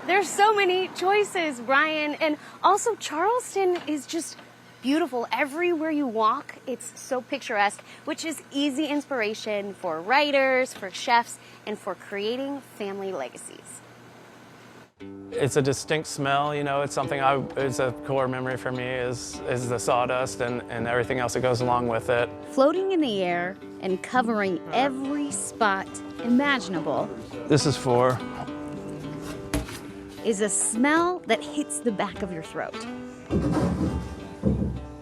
There's so many choices, Brian. And also, Charleston is just beautiful. Everywhere you walk, it's so picturesque, which is easy inspiration for writers, for chefs, and for creating family legacies. It's a distinct smell, you know, it's something it's a core memory for me is the sawdust and everything else that goes along with it. Floating in the air and covering every spot imaginable. This is for is a smell that hits the back of your throat.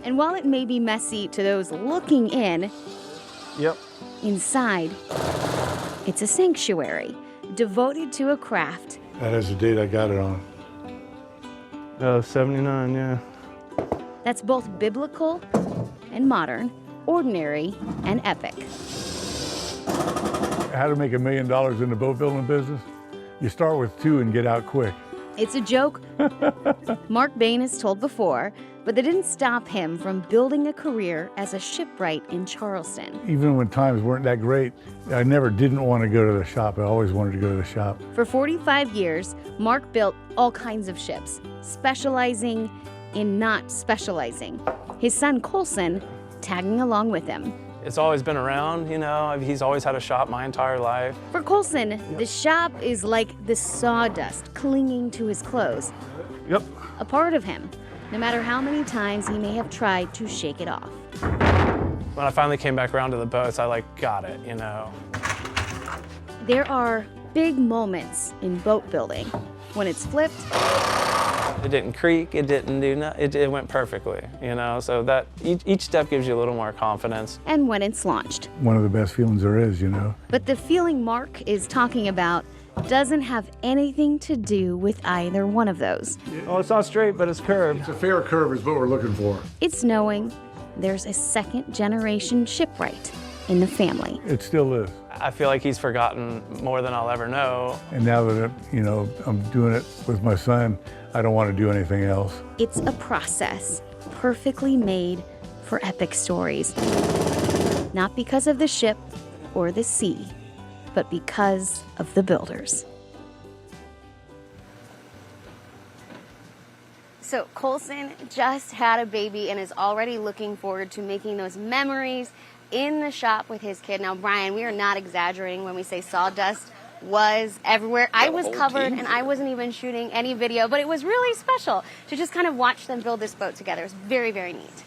And while it may be messy to those looking in, yep, inside, it's a sanctuary devoted to a craft. That is the date I got it on. 79, yeah. That's both biblical and modern, ordinary and epic. How to make $1 million in the boat building business? You start with 2 and get out quick. It's a joke Mark Bain has told before, but that didn't stop him from building a career as a shipwright in Charleston. Even when times weren't that great, I never didn't want to go to the shop. I always wanted to go to the shop. For 45 years, Mark built all kinds of ships, specializing in not specializing. His son Colson tagging along with him. It's always been around, you know, he's always had a shop my entire life. For Colson, the shop is like the sawdust clinging to his clothes. Yep. A part of him, no matter how many times he may have tried to shake it off. When I finally came back around to the boats, I got it, you know. There are big moments in boat building. When it's flipped, it didn't creak, it didn't do nothing, it went perfectly, you know, so that each step gives you a little more confidence. And when it's launched. One of the best feelings there is, you know. But the feeling Mark is talking about doesn't have anything to do with either one of those. Oh, it's not straight, but it's curved. It's a fair curve is what we're looking for. It's knowing there's a second-generation shipwright in the family. It still is. I feel like he's forgotten more than I'll ever know. And now that, you know, I'm doing it with my son, I don't want to do anything else. It's a process perfectly made for epic stories. Not because of the ship or the sea, but because of the builders. So Colson just had a baby and is already looking forward to making those memories in the shop with his kid. Now, Brian, we are not exaggerating when we say sawdust was everywhere. I was covered and I wasn't even shooting any video, but it was really special to just kind of watch them build this boat together. It was very, very neat.